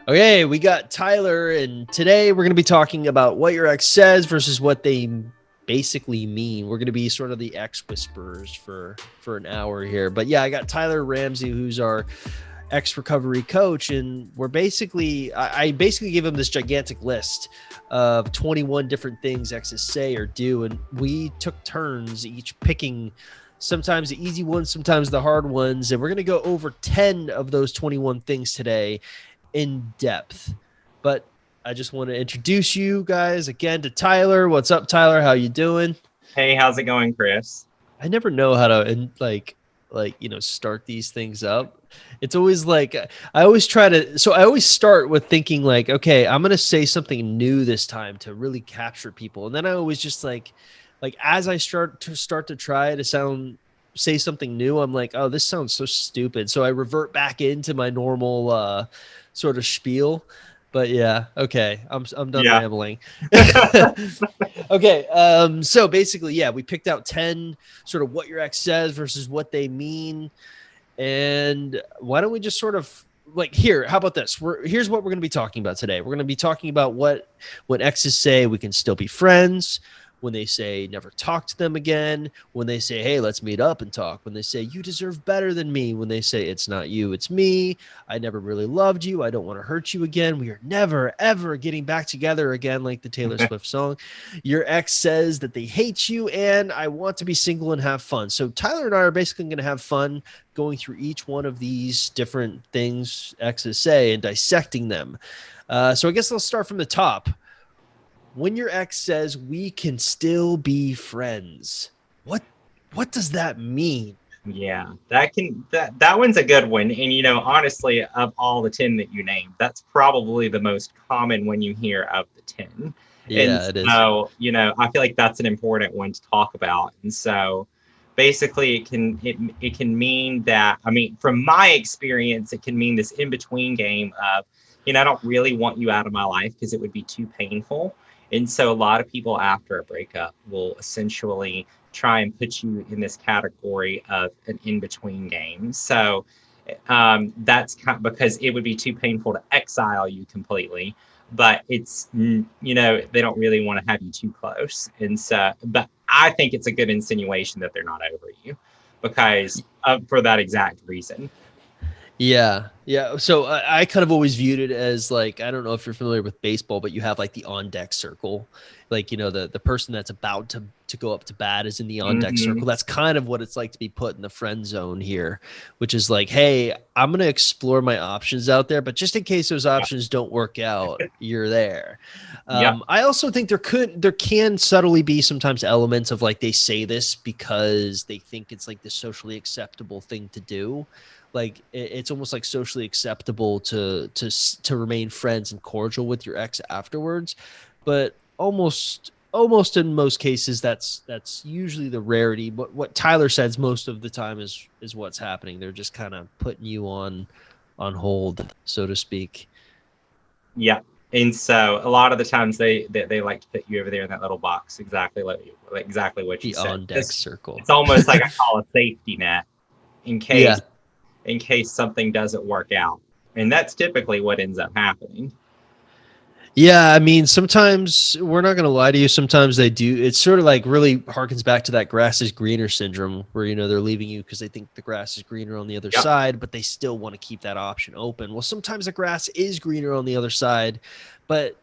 Okay, we got Tyler, and today we're going to be talking about what your ex says versus what they basically mean. We're going to be sort of the ex whisperers for an hour here. But yeah, I got Tyler Ramsey, who's our ex recovery coach, and we're basically I basically gave him this gigantic list of 21 different things exes say or do, and we took turns each picking sometimes the easy ones, sometimes the hard ones, and we're going to go over 10 of those 21 things today in depth. But I just want to introduce you guys again to Tyler. What's up, Tyler? How you doing? Hey, how's it going, Chris? I never know how to start these things up. It's always like I always try to I always start with thinking like, okay, I'm going to say something new this time to really capture people. And then I always just like as I start to try to say something new, I'm like, oh, this sounds so stupid. So I revert back into my normal sort of spiel. But yeah, okay, I'm done Yeah. rambling. Okay, so basically, yeah, we picked out 10 sort of what your ex says versus what they mean. And why don't we just sort of like here, how about this? Here's what we're going to be talking about today. We're going to be talking about when exes say we can still be friends, when they say never talk to them again, when they say, hey, let's meet up and talk, when they say you deserve better than me, when they say it's not you, it's me, I never really loved you, I don't want to hurt you again, we are never, ever getting back together again, like the Taylor Swift song. Your ex says that they hate you, and I want to be single and have fun. So Tyler and I are basically going to have fun going through each one of these different things exes say and dissecting them. So I guess let's start from the top. When your ex says we can still be friends, what does that mean? Yeah, that one's a good one. And honestly, of all the 10 that you named, that's probably the most common one you hear of the 10. And Yeah, it is. so, I feel like that's an important one to talk about. And so basically it can mean that, I mean, from my experience, it can mean this in-between game of, I don't really want you out of my life because it would be too painful. And so a lot of people after a breakup will essentially try and put you in this category of an in-between game. So that's kind of because it would be too painful to exile you completely, but it's, they don't really want to have you too close. And so, but I think it's a good insinuation that they're not over you because for that exact reason. Yeah, yeah. So I kind of always viewed it as like I don't know if you're familiar with baseball, but you have like the on deck circle, like the person that's about to go up to bat is in the on deck Hmm. circle. That's kind of what it's like to be put in the friend zone here, which is like, hey, I'm gonna explore my options out there, but just in case those Yeah. options don't work out, you're there. Yep. I also think there can subtly be sometimes elements of like they say this because they think it's like the socially acceptable thing to do, like it's almost like socially acceptable to remain friends and cordial with your ex afterwards, but almost in most cases that's usually the rarity. But what Tyler says most of the time is what's happening. They're just kind of putting you on hold, so to speak. Yeah. And so a lot of the times they like to put you over there in that little box, exactly what you The said. on deck It's circle. almost like I call a safety net in case Yeah. something doesn't work out. And that's typically what ends up happening. Yeah, I mean, sometimes we're not going to lie to you. Sometimes they do. It's sort of like really harkens back to that grass is greener syndrome where, they're leaving you because they think the grass is greener on the other Yep. side, but they still want to keep that option open. Well, sometimes the grass is greener on the other side. But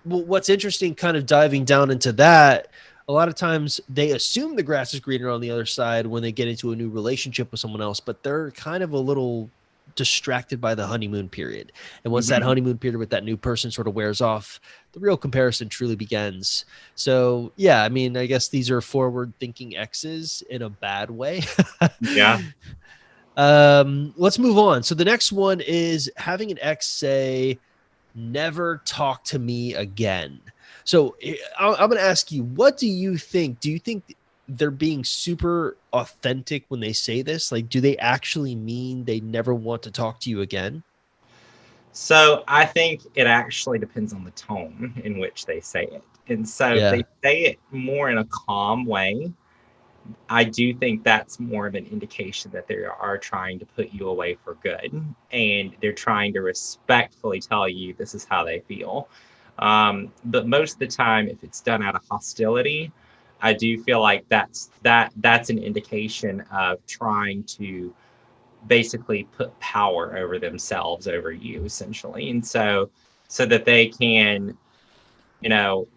what's interesting, kind of diving down into that, a lot of times they assume the grass is greener on the other side when they get into a new relationship with someone else, but they're kind of a little distracted by the honeymoon period. And once that Hmm. honeymoon period with that new person sort of wears off, the real comparison truly begins. So, yeah, I mean, I guess these are forward thinking exes in a bad way. Yeah. Let's move on. So, the next one is having an ex say, never talk to me again. So, I'm going to ask you, what do you think? Do you think they're being super authentic when they say this? Like, do they actually mean they never want to talk to you again? So I think it actually depends on the tone in which they say it. And so if Yeah. they say it more in a calm way, I do think that's more of an indication that they are trying to put you away for good, and they're trying to respectfully tell you this is how they feel. But most of the time, if it's done out of hostility, I do feel like that's an indication of trying to basically put power over themselves, over you, essentially, and so that they can, you know,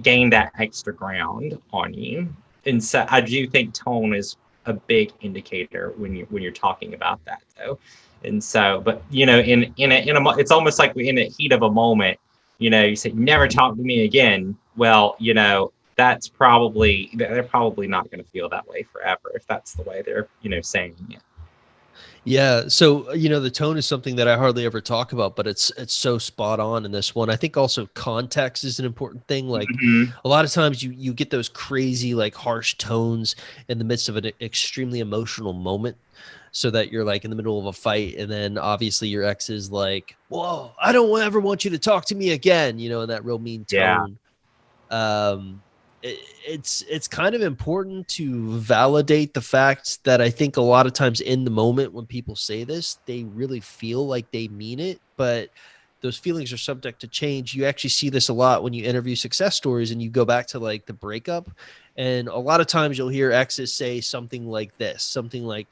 gain that extra ground on you. And so I do think tone is a big indicator when you're talking about that, though. And so, but it's almost like in the heat of a moment, you say, "Never talk to me again." Well, they're probably not going to feel that way forever if that's the way they're saying it. Yeah. So, the tone is something that I hardly ever talk about, but it's so spot on in this one. I think also context is an important thing. Like Mm-hmm. a lot of times you get those crazy, like harsh tones in the midst of an extremely emotional moment. So that you're like in the middle of a fight, and then obviously your ex is like, "Whoa, I don't ever want you to talk to me again," in that real mean Yeah. tone. um it's kind of important to validate the fact that I think a lot of times in the moment when people say this, they really feel like they mean it, but those feelings are subject to change. You actually see this a lot when you interview success stories and you go back to like the breakup, and a lot of times you'll hear exes say something like this, something like,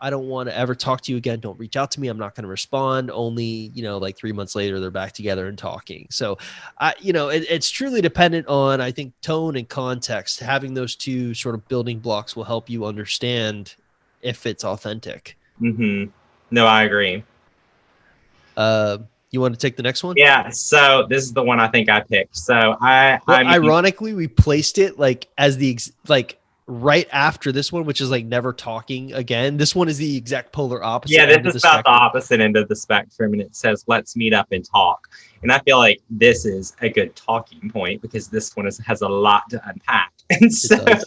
"I don't want to ever talk to you again. Don't reach out to me. I'm not going to respond." Only, like 3 months later, they're back together and talking. So, it's truly dependent on, I think, tone and context. Having those two sort of building blocks will help you understand if it's authentic. Mm-hmm. No, I agree. Uh, you want to take the next one? Yeah, so this is the one I think I picked. So I Well, I mean, ironically, we placed it like as like right after this one, which is like never talking again. This one is the exact polar yeah, opposite end this of is the about the spectrum. opposite end of the spectrum, and it says let's meet up and talk. And I feel like this is a good talking point because this one has a lot to unpack. And It so does.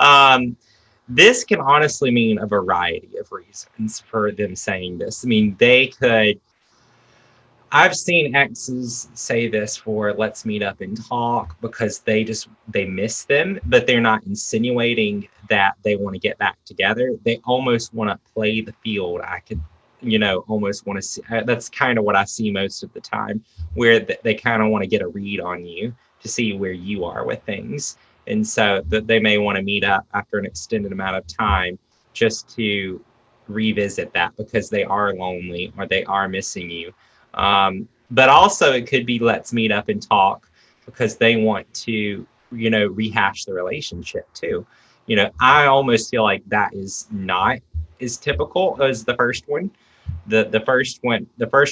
um this can honestly mean a variety of reasons for them saying this. I mean, I've seen exes say this for let's meet up and talk because they miss them, but they're not insinuating that they want to get back together. They almost want to play the field. I could, almost want to see. That's kind of what I see most of the time, where they kind of want to get a read on you to see where you are with things, and so that they may want to meet up after an extended amount of time just to revisit that because they are lonely or they are missing you. But also, it could be let's meet up and talk because they want to, rehash the relationship too. I almost feel like that is not as typical as the first one. The first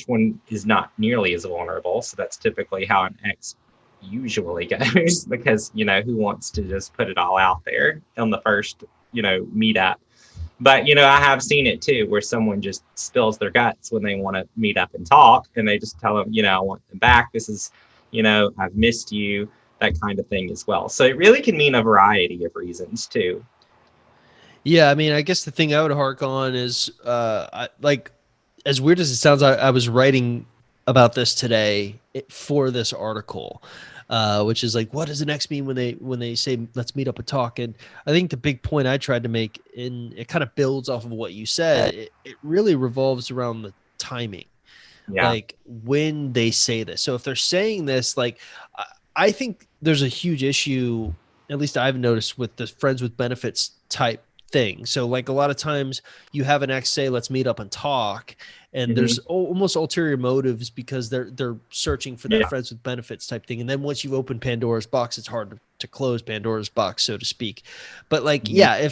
one is not nearly as vulnerable. So that's typically how an ex usually goes because, who wants to just put it all out there on the first, meetup. But I have seen it too, where someone just spills their guts when they want to meet up and talk, and they just tell them, I want them back. This is, I've missed you, that kind of thing as well. So it really can mean a variety of reasons too. Yeah, I mean, I guess the thing I would hark on is, like, as weird as it sounds, I was writing about this today for this article, which is like, what does the next mean when they say let's meet up and talk? And I think the big point I tried to make, and it kind of builds off of what you said, it really revolves around the timing, Yeah. like when they say this. So if they're saying this, like, I think there's a huge issue, at least I've noticed, with the friends with benefits type thing. So like a lot of times you have an ex say, let's meet up and talk. And Hmm. there's almost ulterior motives because they're searching for that Yeah. friends with benefits type thing. And then once you open Pandora's box, it's hard to close Pandora's box, so to speak. But like, Hmm. yeah,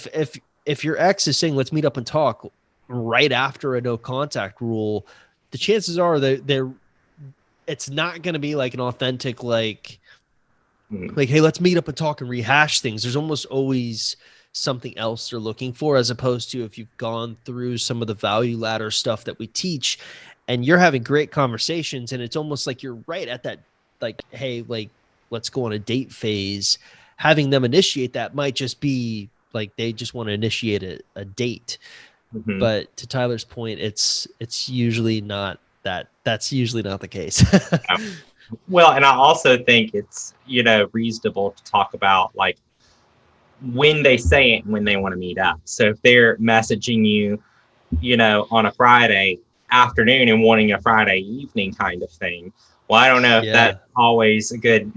if your ex is saying, let's meet up and talk right after a no contact rule, the chances are that it's not going to be like an authentic, Hmm. like, hey, let's meet up and talk and rehash things. There's almost always something else they're looking for, as opposed to if you've gone through some of the value ladder stuff that we teach and you're having great conversations, and it's almost like you're right at that, like, hey, like, let's go on a date phase. Having them initiate that might just be like they just want to initiate a date. Hmm. But to Tyler's point, it's usually not that's usually not the case. Yeah. Well, and I also think it's, reasonable to talk about like when they say it and when they want to meet up. So if they're messaging you, on a Friday afternoon and wanting a Friday evening kind of thing, well, I don't know if Yeah. that's always a good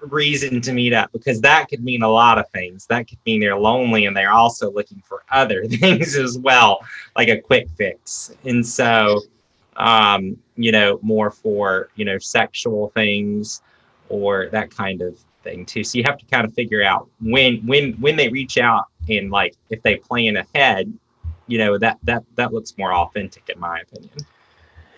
reason to meet up, because that could mean a lot of things. That could mean they're lonely and they're also looking for other things as well, like a quick fix. And so, more for, sexual things or that kind of thing too. So you have to kind of figure out when they reach out, and like if they plan ahead, that looks more authentic in my opinion.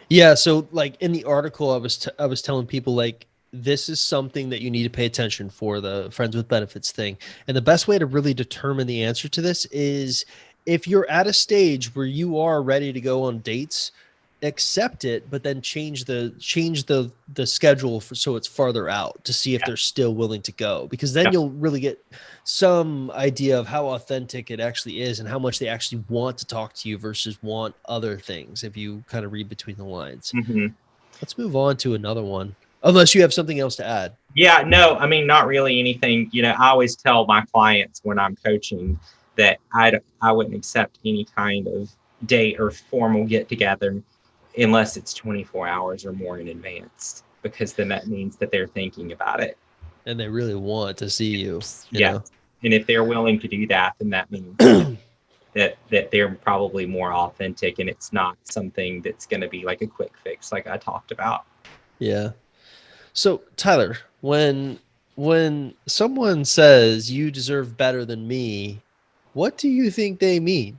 Yeah, so like in the article, I was telling people like this is something that you need to pay attention for, the friends with benefits thing. And the best way to really determine the answer to this is if you're at a stage where you are ready to go on dates, accept it, but then change the schedule so it's farther out to see if they're still willing to go, because then you'll really get some idea of how authentic it actually is and how much they actually want to talk to you versus want other things, if you kind of read between the lines. Let's move on to another one, unless you have something else to add. Yeah, no, I mean, not really anything. I always tell my clients when I'm coaching that I wouldn't accept any kind of date or formal get together unless it's 24 hours or more in advance, because then that means that they're thinking about it. And they really want to see you. You know? And if they're willing to do that, then that means that they're probably more authentic, and it's not something that's going to be like a quick fix like I talked about. Yeah. So Tyler, when someone says you deserve better than me, what do you think they mean?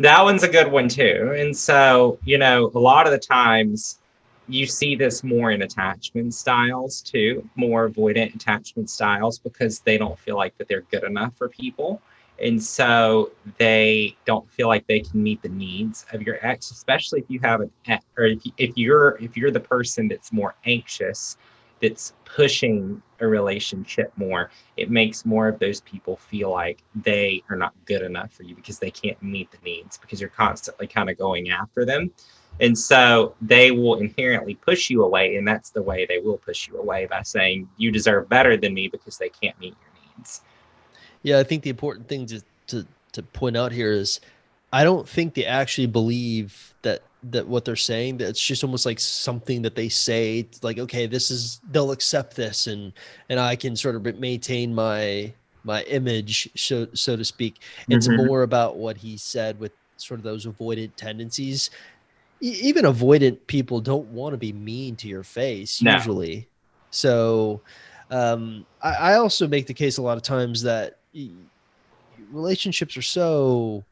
That one's a good one too. And so, a lot of the times you see this more in attachment styles too, more avoidant attachment styles, because they don't feel like that they're good enough for people. And so they don't feel like they can meet the needs of your ex, especially if you have an ex, or if you're the person that's more anxious, that's pushing a relationship more. It makes more of those people feel like they are not good enough for you because they can't meet the needs, because you're constantly kind of going after them. And so they will inherently push you away, and that's the way they will push you away, by saying you deserve better than me because they can't meet your needs. Yeah, I think the important thing to point out here is I don't think they actually believe that what they're saying, that it's just almost like something that they say, like, okay, they'll accept this and I can sort of maintain my image, so to speak. It's more about what he said with sort of those avoidant tendencies. Even avoidant people don't want to be mean to your face usually. So I also make the case a lot of times that relationships are so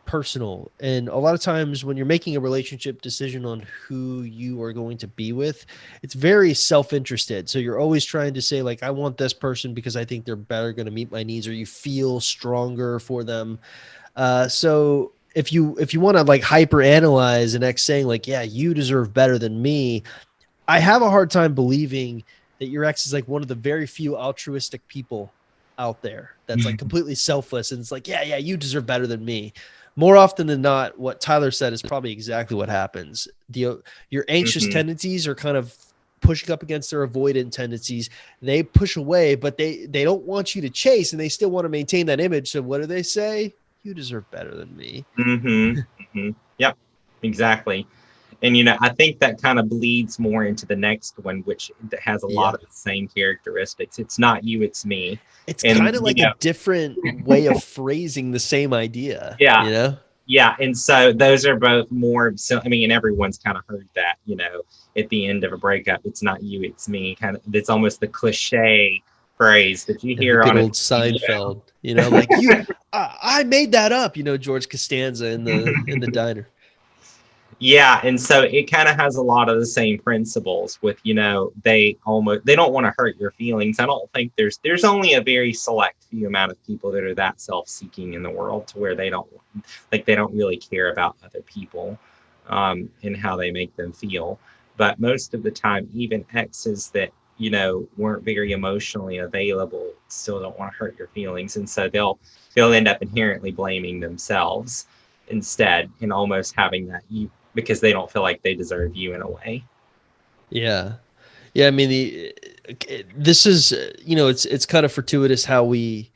personal, and a lot of times when you're making a relationship decision on who you are going to be with, it's very self-interested. So you're always trying to say like, I want this person because I think they're better going to meet my needs, or you feel stronger for them. So if you want to like hyper analyze an ex saying like, yeah, you deserve better than me, I have a hard time believing that your ex is like one of the very few altruistic people out there that's like completely selfless and it's like, yeah, you deserve better than me. More often than not, what Tyler said is probably exactly what happens. Your anxious tendencies are kind of pushing up against their avoidant tendencies. They push away, but they don't want you to chase, and they still want to maintain that image. So what do they say? You deserve better than me. Yep, exactly. And, I think that kind of bleeds more into the next one, which has a lot of the same characteristics. It's not you, it's me. It's kind of like a different way of phrasing the same idea. Yeah. Yeah. And so those are both more. So, I mean, and everyone's kind of heard that, at the end of a breakup, it's not you, it's me. Kind of, it's almost the cliche phrase that you hear on old Seinfeld, like I made that up, George Costanza in the diner. Yeah, and so it kind of has a lot of the same principles with, they don't want to hurt your feelings. I don't think there's only a very select few amount of people that are that self-seeking in the world to where they don't really care about other people and how they make them feel. But most of the time, even exes that, weren't very emotionally available still don't want to hurt your feelings. And so they'll end up inherently blaming themselves instead, and almost having that because they don't feel like they deserve you in a way. Yeah. I mean, this is, it's kind of fortuitous how we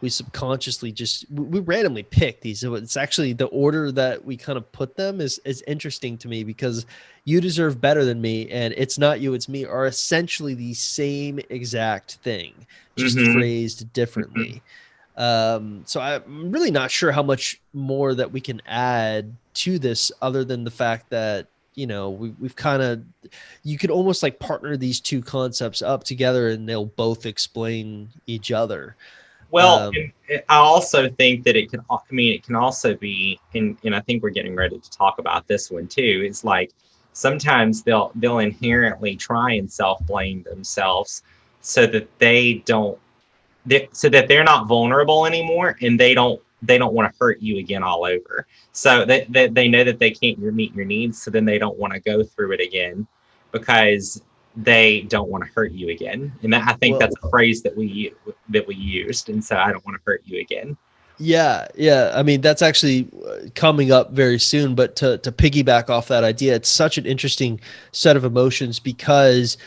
we subconsciously we randomly pick these. So it's actually the order that we kind of put them is interesting to me, because you deserve better than me and it's not you, it's me are essentially the same exact thing, just Mm-hmm. phrased Mm-hmm. differently. So I'm really not sure how much more that we can add to this other than the fact that, we've kind of, you could almost like partner these two concepts up together and they'll both explain each other. Well, Um, I also think that it can, I mean, it can also be, and I think we're getting ready to talk about this one too. It's like sometimes they'll inherently try and self blame themselves so that so that they're not vulnerable anymore, and they don't want to hurt you again all over. So that they know that they can't meet your needs, so then they don't want to go through it again because they don't want to hurt you again. And I think well, that's a phrase that we used. And so I don't want to hurt you again. yeah, yeah. I mean, that's actually coming up very soon. But to piggyback off that idea, it's such an interesting set of emotions because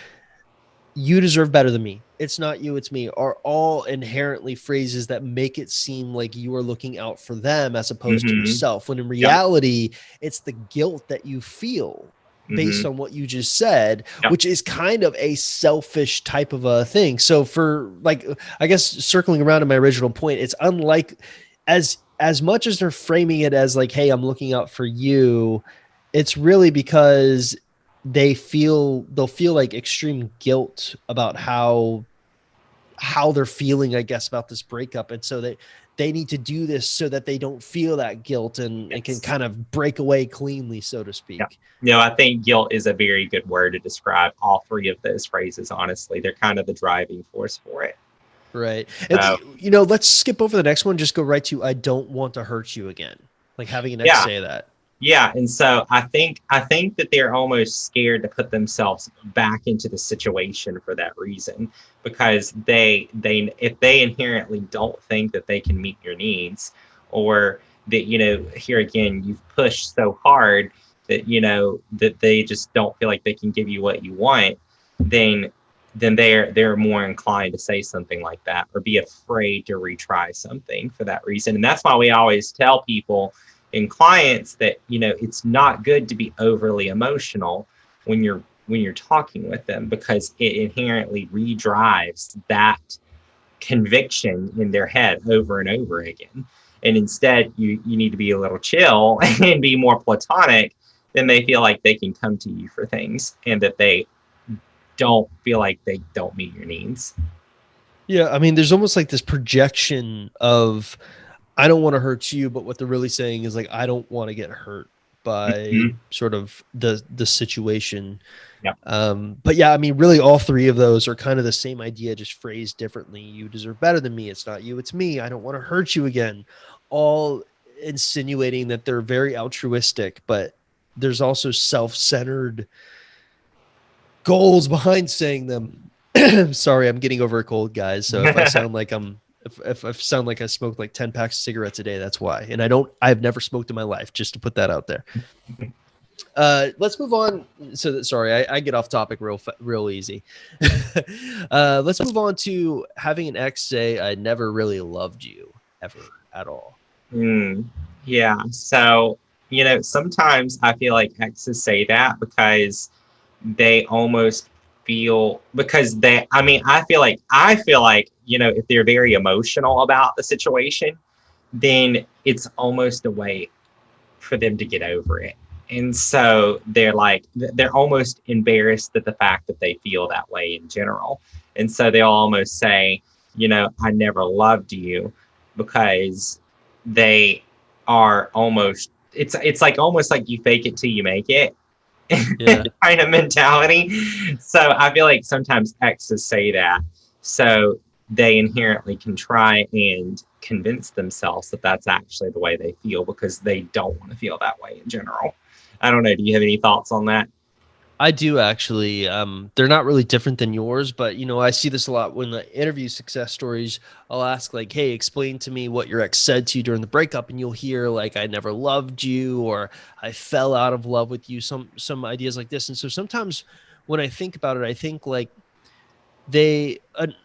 you deserve better than me. It's not you, it's me, are all inherently phrases that make it seem like you are looking out for them as opposed to Mm-hmm. yourself. When in Yep. reality, it's the guilt that you feel Mm-hmm. based on what you just said, Yep. which is kind of a selfish type of a thing. So for like, I guess circling around to my original point, it's unlike as much as they're framing it as like, hey, I'm looking out for you, it's really because they'll feel like extreme guilt about how they're feeling, I guess, about this breakup. And so they need to do this so that they don't feel that guilt and can Yes. kind of break away cleanly, so to Yeah. speak. No, I think guilt is a very good word to describe all three of those phrases. Honestly, they're kind of the driving force for it. Right. And, So let's skip over the next one. Just go right to, I don't want to hurt you again. Like having an ex yeah, say that. yeah, and so I think that they're almost scared to put themselves back into the situation for that reason, because they if they inherently don't think that they can meet your needs, or that here again you've pushed so hard that that they just don't feel like they can give you what you want, then they're more inclined to say something like that or be afraid to retry something for that reason. And that's why we always tell people in clients that it's not good to be overly emotional when you're talking with them, because it inherently redrives that conviction in their head over and over again. And instead you need to be a little chill and be more platonic. Then they feel like they can come to you for things, and that they don't feel like they don't meet your needs. Yeah. I mean, there's almost like this projection of, I don't want to hurt you, but what they're really saying is like, I don't want to get hurt by Mm-hmm. sort of the situation. Yep. But yeah, I mean, really all three of those are kind of the same idea, just phrased differently. You deserve better than me. It's not you, it's me. I don't want to hurt you again. All insinuating that they're very altruistic, but there's also self-centered goals behind saying them. Sorry, I'm getting over a cold, guys. So if I sound like if I sound like I smoked like 10 packs of cigarettes a day, that's why. And I've never smoked in my life, just to put that out there. Let's move on. Sorry, I get off topic real easy. Let's move on to having an ex say, I never really loved you ever at all. Mm, yeah. So, sometimes I feel like exes say that because they almost feel, because I feel like, if they're very emotional about the situation, then it's almost a way for them to get over it. And so they're almost embarrassed at the fact that they feel that way in general. And so they'll almost say, I never loved you, because they are almost, it's like almost like you fake it till you make it Yeah. kind of mentality. So I feel like sometimes exes say that, so they inherently can try and convince themselves that that's actually the way they feel, because they don't want to feel that way in general. I don't know. Do you have any thoughts on that? I do actually. They're not really different than yours, but I see this a lot when I interview success stories. I'll ask like, "Hey, explain to me what your ex said to you during the breakup," and you'll hear like, "I never loved you," or "I fell out of love with you." Some ideas like this, and so sometimes when I think about it, I think like they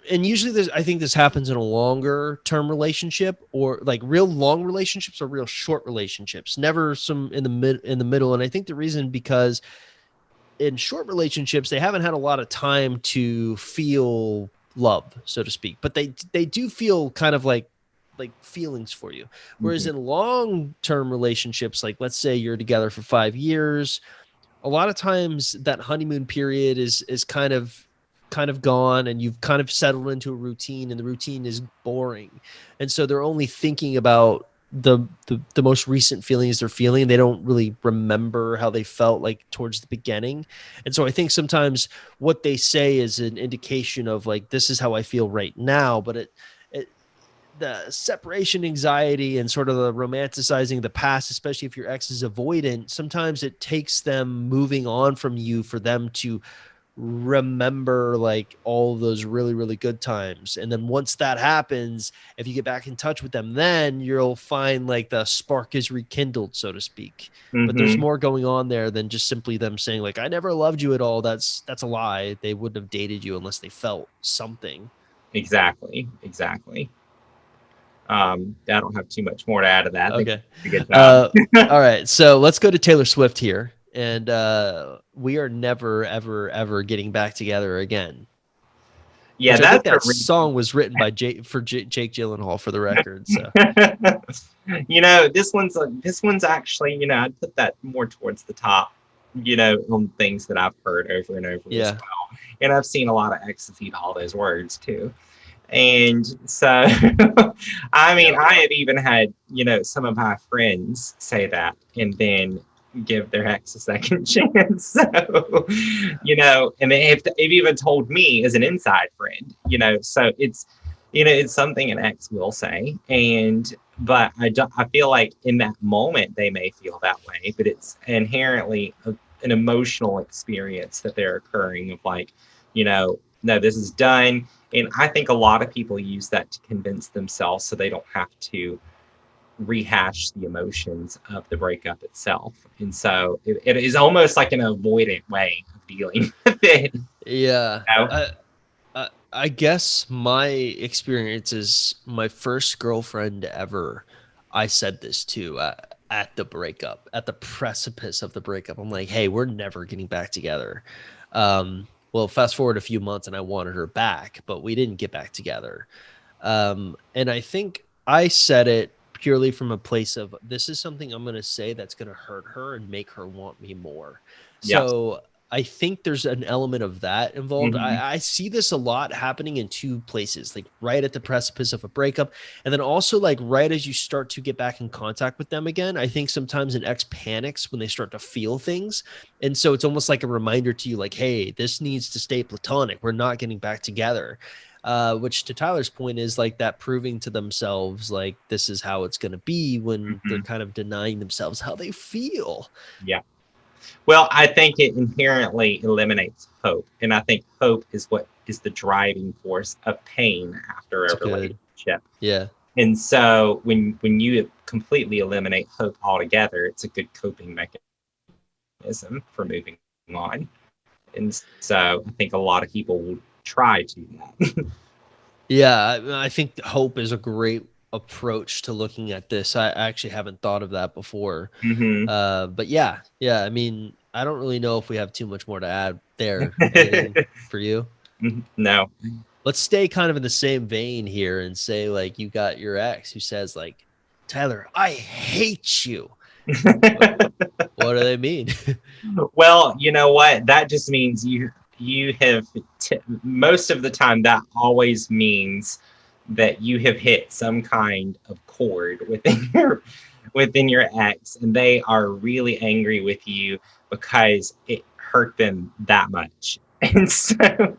and usually this, I think this happens in a longer term relationship, or like real long relationships or real short relationships, never some in the middle. And I think the reason, because in short relationships they haven't had a lot of time to feel love, so to speak, but they do feel kind of like feelings for you. Whereas Mhm. in long term relationships, like let's say you're together for 5 years, a lot of times that honeymoon period is kind of gone, and you've kind of settled into a routine, and the routine is boring, and so they're only thinking about the most recent feelings they're feeling. They don't really remember how they felt like towards the beginning. And so I think sometimes what they say is an indication of like, this is how I feel right now, but it the separation anxiety and sort of the romanticizing the past, especially if your ex is avoidant, sometimes it takes them moving on from you for them to remember like all of those really, really good times. And then once that happens, if you get back in touch with them, then you'll find like the spark is rekindled, so to speak. But there's Mhm. more going on there than just simply them saying like, I never loved you at all. That's a lie. They wouldn't have dated you unless they felt something. Exactly. Exactly. I don't have too much more to add to that. I think Okay. you did a good job. Uh, all right. So let's go to Taylor Swift here. And we are never, ever, ever getting back together again. Yeah, Which I think that's a that song was written by Jake Gyllenhaal, for the record. So this one's actually, I'd put that more towards the top, on things that I've heard over and over as yeah, well. And I've seen a lot of exegete all those words too. And so, I mean, yeah, I have even had, some of my friends say that and then give their ex a second chance. So, and they've even told me as an inside friend, so it's something an ex will say. But I feel like in that moment they may feel that way, but it's inherently an emotional experience that they're occurring of like, no, this is done. And I think a lot of people use that to convince themselves so they don't have to rehash the emotions of the breakup itself. And so it is almost like an avoidant way of dealing with it. yeah. You know? I guess my experience is my first girlfriend ever. I said this to at the breakup, at the precipice of the breakup. I'm like, hey, we're never getting back together. Well, fast forward a few months, and I wanted her back, but we didn't get back together. And I think I said it purely from a place of, this is something I'm going to say that's going to hurt her and make her want me more. Yes. So I think there's an element of that involved. Hmm. I see this a lot happening in two places, like right at the precipice of a breakup, and then also like right as you start to get back in contact with them again. I think sometimes an ex panics when they start to feel things. And so it's almost like a reminder to you, like, hey, this needs to stay platonic. We're not getting back together. Which to Tyler's point is like that proving to themselves like this is how it's going to be when they're Hmm. kind of denying themselves how they feel. Yeah. Well, I think it inherently eliminates hope. And I think hope is what is the driving force of pain after It's a good. relationship. Yeah. And so when you completely eliminate hope altogether, it's a good coping mechanism for moving on. And so I think a lot of people will try to do that. Yeah, I think hope is a great approach to looking at this. I actually haven't thought of that before. Hmm. But yeah. I mean, I don't really know if we have too much more to add there. Anything for you? No. Let's stay kind of in the same vein here and say like you got your ex who says like, Tyler, I hate you. What do they mean? Well, you know what? That just means you have most of the time that always means that you have hit some kind of chord within your ex, and they are really angry with you because it hurt them that much. And so,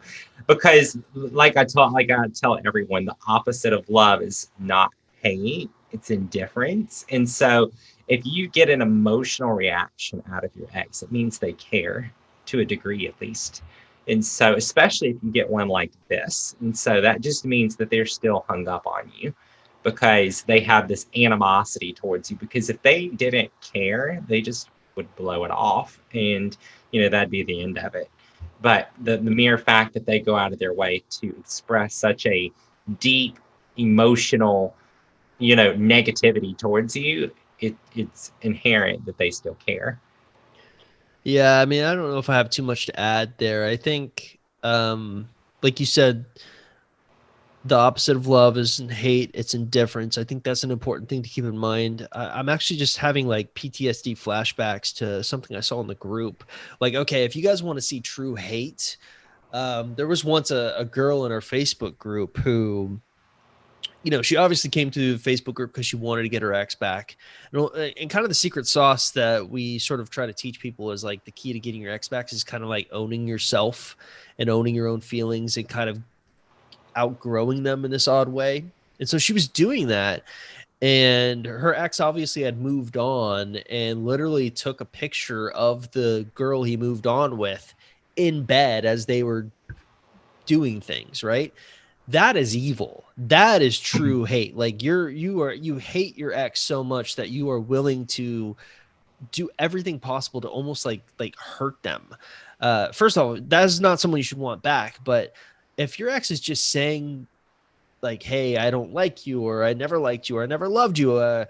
because like I tell everyone, the opposite of love is not hate, it's indifference. And so if you get an emotional reaction out of your ex, it means they care to a degree at least. And so, especially if you get one like this. And so that just means that they're still hung up on you because they have this animosity towards you. Because if they didn't care, they just would blow it off and, that'd be the end of it. But the mere fact that they go out of their way to express such a deep emotional, negativity towards you, it's inherent that they still care. Yeah, I mean, I don't know if I have too much to add there. I think, like you said, the opposite of love isn't hate, it's indifference. I think that's an important thing to keep in mind. I'm actually just having like PTSD flashbacks to something I saw in the group. Like, okay, if you guys want to see true hate, there was once a girl in our Facebook group who, she obviously came to the Facebook group because she wanted to get her ex back. And kind of the secret sauce that we sort of try to teach people is like the key to getting your ex back is kind of like owning yourself and owning your own feelings and kind of outgrowing them in this odd way. And so she was doing that. And her ex obviously had moved on and literally took a picture of the girl he moved on with in bed as they were doing things, right? That is evil. That is true hate. Like you hate your ex so much that you are willing to do everything possible to almost like hurt them. First of all, that is not someone you should want back. But if your ex is just saying like, "Hey, I don't like you," or "I never liked you," or "I never loved you," "I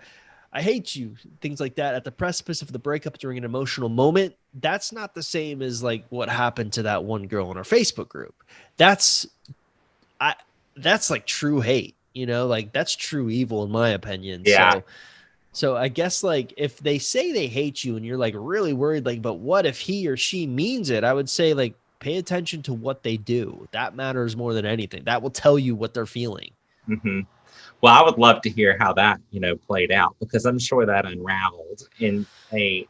hate you," things like that at the precipice of the breakup during an emotional moment, that's not the same as like what happened to that one girl in our Facebook group. That's I that's like true hate, like that's true evil in my opinion. Yeah. So I guess like if they say they hate you and you're like really worried, like, but what if he or she means it? I would say like pay attention to what they do. That matters more than anything. That will tell you what they're feeling. hmm Well, I would love to hear how that, played out, because I'm sure that unraveled in a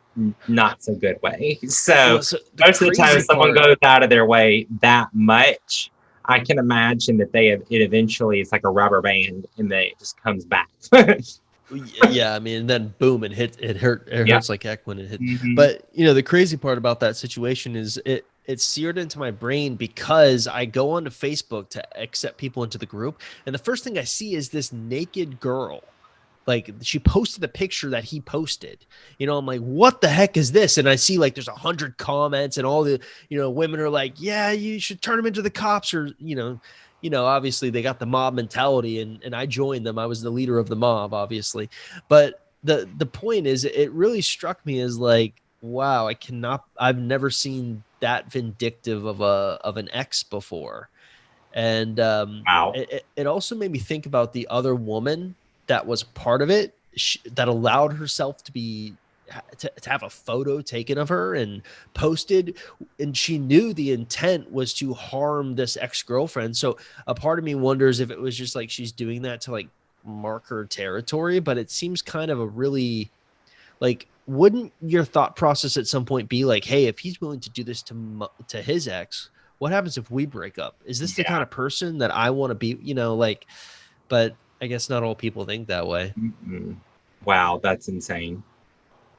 not so good way. So Well, so the most of the time, crazy if someone part, goes out of their way that much, I can imagine that it eventually it's like a rubber band and it just comes back. yeah, I mean, and then boom, it Yeah. hurts like heck when it hit. hmm But the crazy part about that situation is it seared into my brain because I go onto Facebook to accept people into the group, and the first thing I see is this naked girl. Like she posted a picture that he posted. I'm like, what the heck is this? And I see like there's 100 comments, and all the women are like, yeah, you should turn him into the cops, or obviously they got the mob mentality, and I joined them. I was the leader of the mob, obviously. But the point is, it really struck me as like, wow, I've never seen that vindictive of an ex before. And Wow. it also made me think about the other woman that was part of it, that allowed herself to have a photo taken of her and posted, and she knew the intent was to harm this ex-girlfriend. So a part of me wonders if it was just like she's doing that to like mark her territory, but it seems kind of a really like, wouldn't your thought process at some point be like, hey, if he's willing to do this to his ex, what happens if we break up? Is this the Yeah. kind of person that I want to be, like, but I guess not all people think that way. Mm-mm. Wow, that's insane.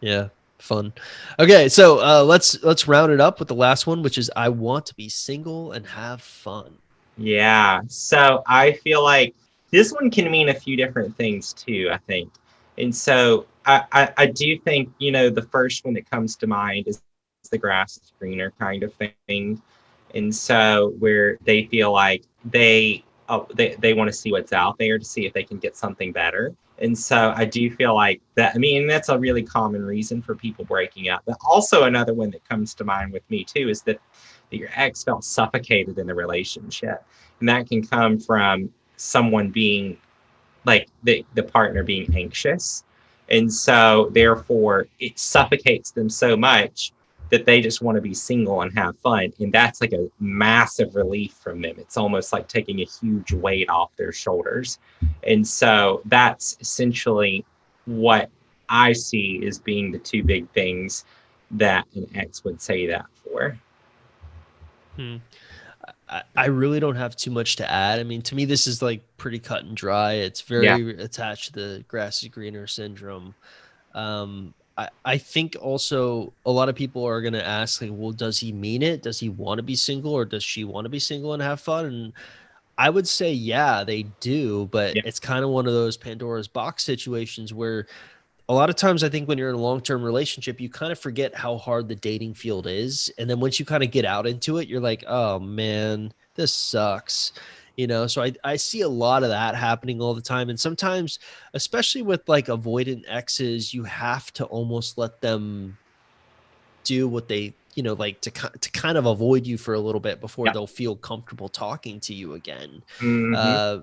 Yeah. Fun. Okay. So let's round it up with the last one, which is I want to be single and have fun. Yeah. So I feel like this one can mean a few different things too, I think. And so I do think, the first one that comes to mind is the grass is greener kind of thing. And so where they feel like they want to see what's out there to see if they can get something better. And so I do feel like that. I mean, that's a really common reason for people breaking up. But also another one that comes to mind with me too is that your ex felt suffocated in the relationship. And that can come from someone being like the partner being anxious. And so therefore it suffocates them so much that they just want to be single and have fun. And that's like a massive relief from them. It's almost like taking a huge weight off their shoulders. And so that's essentially what I see as being the two big things that an ex would say that for. Hmm. I really don't have too much to add. I mean, to me, this is like pretty cut and dry. It's Yeah. very attached to the grass is greener syndrome. I think also a lot of people are going to ask, like, well, does he mean it? Does he want to be single, or does she want to be single and have fun? And I would say, yeah, they do, but Yeah. it's kind of one of those Pandora's box situations where a lot of times I think when you're in a long-term relationship, you kind of forget how hard the dating field is. And then once you kind of get out into it, you're like, oh man, this sucks. So I see a lot of that happening all the time. And sometimes, especially with like avoidant exes, you have to almost let them do what they, like to kind of avoid you for a little bit before Yeah. they'll feel comfortable talking to you again. Mm-hmm. Uh,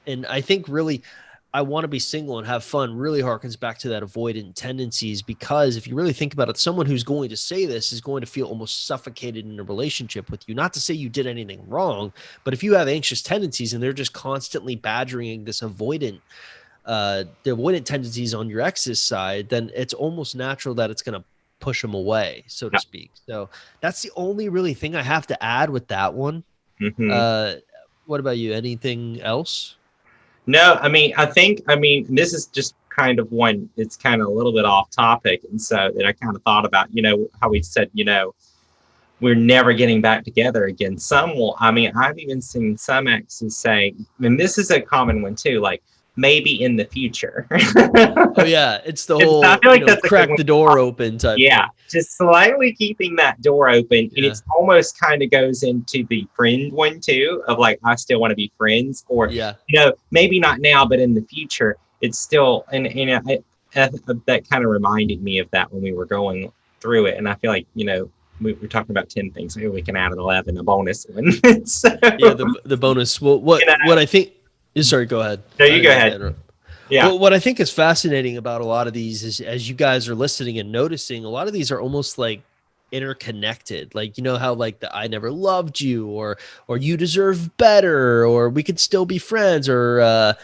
and I think really, I want to be single and have fun really harkens back to that avoidant tendencies, because if you really think about it, someone who's going to say this is going to feel almost suffocated in a relationship with you. Not to say you did anything wrong, but if you have anxious tendencies and they're just constantly badgering this the avoidant tendencies on your ex's side, then it's almost natural that it's going to push them away, so to speak. So that's the only really thing I have to add with that one. Mm-hmm. What about you? Anything else? No, I mean, this is just kind of one, it's kind of a little bit off topic. And so that I kind of thought about, how we said, we're never getting back together again. Some will, I've even seen some exes say, and this is a common one too, like maybe in the future. Oh yeah, it's the I whole feel like that's crack the door open type yeah, thing. just slightly keeping that door open. And Yeah. it's almost kind of goes into the friend one too, of like, I still want to be friends, or, Yeah. maybe not now, but in the future, it's still, and that kind of reminded me of that when we were going through it. And I feel like, we're talking about 10 things. Maybe we can add an 11, a bonus one. So, Yeah, the bonus. Well, what I think sorry, go ahead. No, you go ahead. Yeah. Well, what I think is fascinating about a lot of these is, as you guys are listening and noticing, a lot of these are almost like interconnected. Like, how like the I never loved you, or you deserve better, or we could still be friends, or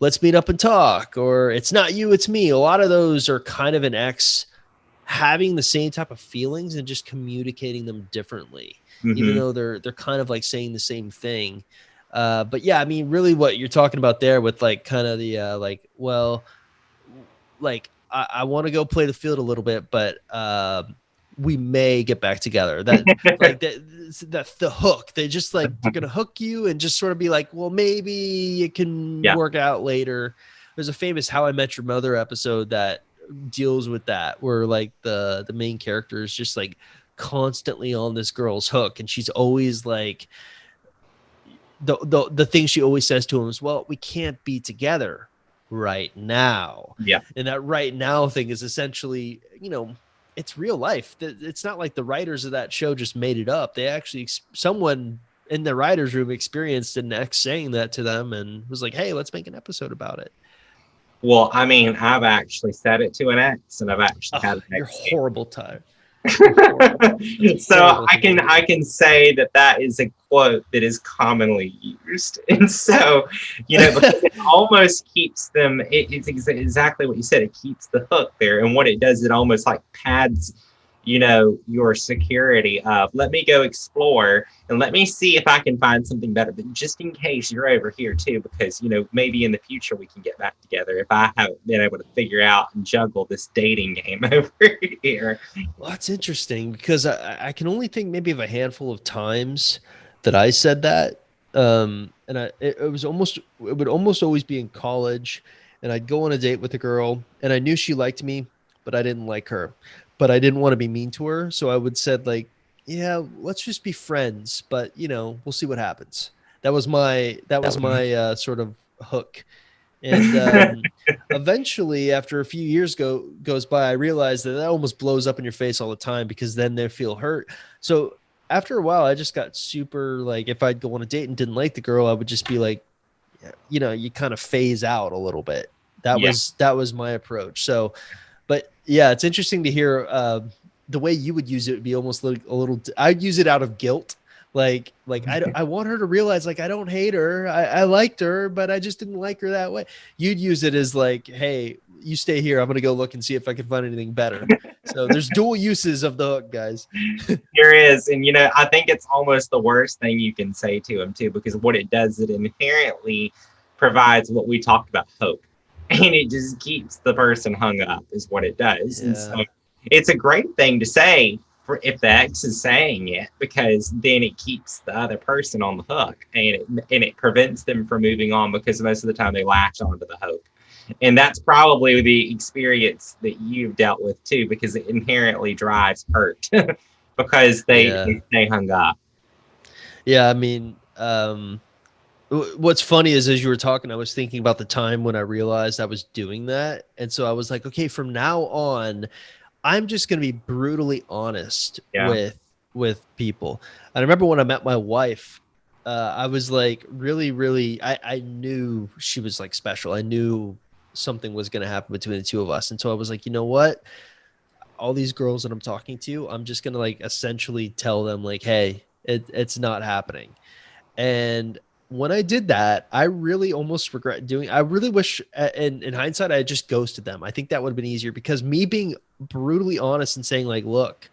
let's meet up and talk, or it's not you, it's me. A lot of those are kind of an ex having the same type of feelings and just communicating them differently, even though they're kind of like saying the same thing. But yeah, I mean, really what you're talking about there with like kind of the like, well, like I want to go play the field a little bit, but we may get back together. That like that's the hook. They just like, they're gonna hook you and just sort of be like, well, maybe it can work out later. There's a famous How I Met Your Mother episode that deals with that, where like the main character is just like constantly on this girl's hook, and she's always like, the thing she always says to him is, well, we can't be together right now. Yeah. And that right now thing is essentially, it's real life. It's not like the writers of that show just made it up. They actually, someone in the writer's room experienced an ex saying that to them and was like, hey, let's make an episode about it. Well, I've actually said it to an ex, and I've actually had an ex. You're horrible, Ty. So I can say that is a quote that is commonly used, and so because it almost keeps them. It's exactly what you said. It keeps the hook there, and what it does, it almost like pads, your security of, let me go explore and let me see if I can find something better. But just in case you're over here too, because maybe in the future we can get back together if I haven't been able to figure out and juggle this dating game over here. Well, that's interesting, because I can only think maybe of a handful of times that I said that. And it would almost always be in college, and I'd go on a date with a girl and I knew she liked me, but I didn't like her. But I didn't want to be mean to her. So I would said like, yeah, let's just be friends, but we'll see what happens. That was my sort of hook. And eventually, after a few years goes by, I realized that almost blows up in your face all the time, because then they feel hurt. So after a while, I just got super, like, if I'd go on a date and didn't like the girl, I would just be like, you kind of phase out a little bit. That was my approach. So, but yeah, it's interesting to hear the way you would use it would be almost like a little, I'd use it out of guilt. Like I want her to realize, like, I don't hate her. I liked her, but I just didn't like her that way. You'd use it as like, hey, you stay here. I'm going to go look and see if I can find anything better. So there's dual uses of the hook, guys. There is. And, I think it's almost the worst thing you can say to him too, because what it does, it inherently provides what we talked about, hope. And it just keeps the person hung up is what it does. Yeah. And so it's a great thing to say for if the ex is saying it, because then it keeps the other person on the hook, and it prevents them from moving on, because most of the time they latch onto the hope. And that's probably the experience that you've dealt with too, because it inherently drives hurt because Yeah. they stay hung up. Yeah. I mean, what's funny is as you were talking, I was thinking about the time when I realized I was doing that. And so I was like, okay, from now on, I'm just going to be brutally honest Yeah. with people. I remember when I met my wife, I was like really, I knew she was like special. I knew something was going to happen between the two of us. And so I was like, you know what? All these girls that I'm talking to, I'm just going to like essentially tell them like, hey, it's not happening. And when I did that, I really almost regret doing. I really wish, in hindsight, I had just ghosted them. I think that would have been easier because me being brutally honest and saying like, "Look,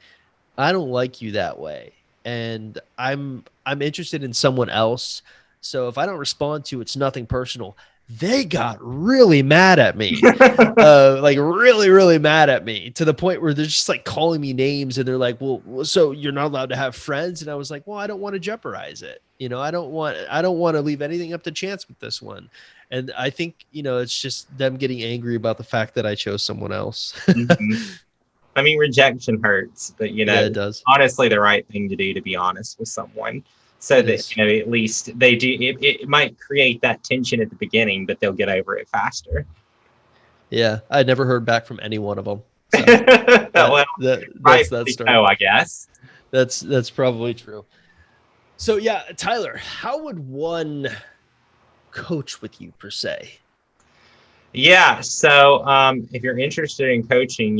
I don't like you that way, and I'm interested in someone else. So if I don't respond to, it's nothing personal." They got really mad at me, like really mad at me to the point where they're just like calling me names and they're like, well, so you're not allowed to have friends? And I was like, well, I don't want to jeopardize it. I don't want to leave anything up to chance with this one. And I think, it's just them getting angry about the fact that I chose someone else. Mhm. I mean, rejection hurts, but Yeah, it does. honestly, the right thing to do to be honest with someone, so It that is. at least they do. It might create that tension at the beginning, but they'll get over it faster. Yeah. I never heard back from any one of them. So Well, that rightfully story. so, I guess. That's probably true. So yeah, Tyler, how would one coach with you per se? Yeah. So if you're interested in coaching,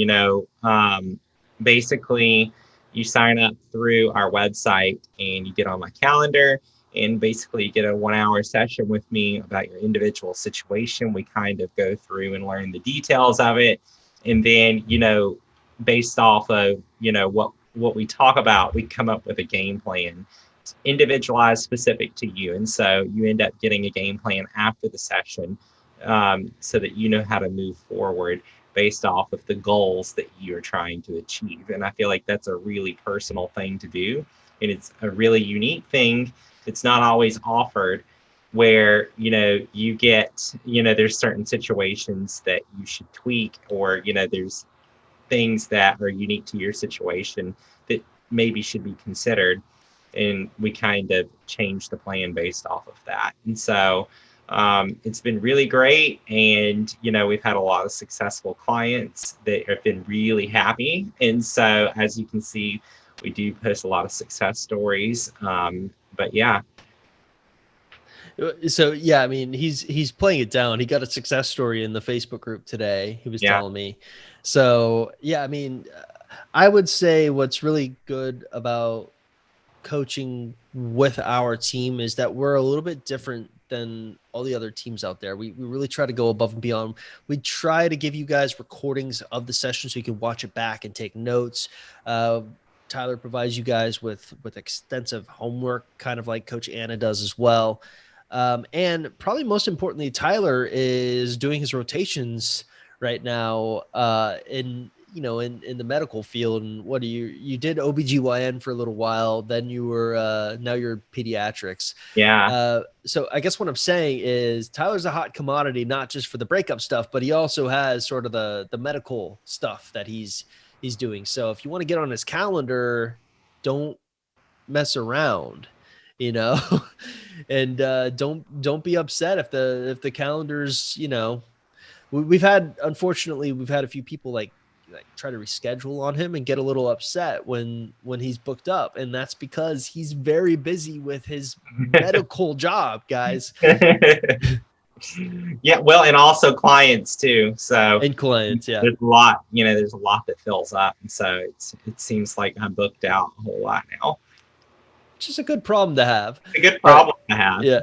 basically you sign up through our website and you get on my calendar, and basically you get a 1 hour session with me about your individual situation. We kind of go through and learn the details of it. And then, based off of, what we talk about, we come up with a game plan individualized specific to you. And so you end up getting a game plan after the session, so that you know how to move forward based off of the goals that you're trying to achieve. And I feel like that's a really personal thing to do. And it's a really unique thing. It's not always offered where, you get, there's certain situations that you should tweak, or, there's things that are unique to your situation that maybe should be considered. And we kind of change the plan based off of that. And so it's been really great. And, we've had a lot of successful clients that have been really happy. And so, as you can see, we do post a lot of success stories. But yeah. So yeah, I mean, he's playing it down. He got a success story in the Facebook group today. He was Yeah. telling me. So yeah, I mean, I would say what's really good about coaching with our team is that we're a little bit different than all the other teams out there. We really try to go above and beyond. We try to give you guys recordings of the session so you can watch it back and take notes. Tyler provides you guys with extensive homework, kind of like Coach Anna does as well. And probably most importantly, Tyler is doing his rotations right now in the medical field. And what do you did OBGYN for a little while, then you were now you're pediatrics. Yeah. So I guess what I'm saying is Tyler's a hot commodity, not just for the breakup stuff, but he also has sort of the medical stuff that he's doing. So if you want to get on his calendar, don't mess around, you know, and don't be upset if the calendars, unfortunately we've had a few people like try to reschedule on him and get a little upset when he's booked up, and that's because he's very busy with his medical job, guys. Yeah, well, and also clients too. So And clients, yeah. there's a lot that fills up. And so it seems like I'm booked out a whole lot now. Which is a good problem to have. A good But problem to have. yeah.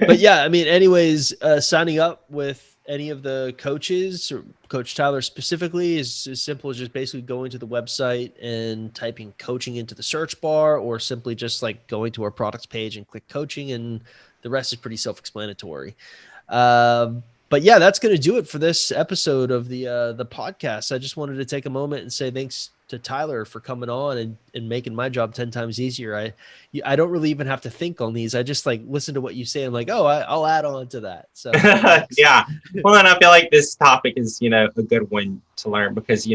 But yeah, I mean, anyways, signing up with any of the coaches or Coach Tyler specifically is as simple as just basically going to the website and typing coaching into the search bar, or simply just like going to our products page and click coaching, and the rest is pretty self-explanatory. But yeah, that's going to do it for this episode of the podcast. I just wanted to take a moment and say thanks to Tyler for coming on and making my job 10 times easier. I don't really even have to think on these. I just like listen to what you say. I'm like, oh, I'll add on to that. So Yeah. Well, and I feel like this topic is, a good one to learn because,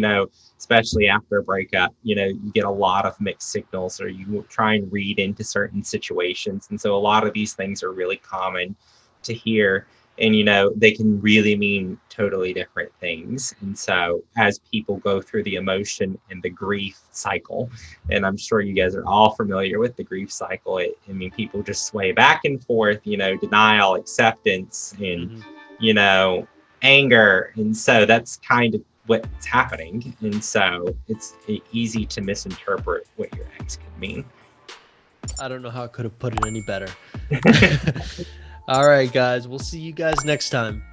especially after a breakup, you get a lot of mixed signals, or you try and read into certain situations. And so a lot of these things are really common to hear. And, they can really mean totally different things. And so as people go through the emotion and the grief cycle, and I'm sure you guys are all familiar with the grief cycle, people just sway back and forth, denial, acceptance, and, anger. And so that's kind of what's happening. And so it's easy to misinterpret what your ex could mean. I don't know how I could have put it any better. All right, guys. We'll see you guys next time.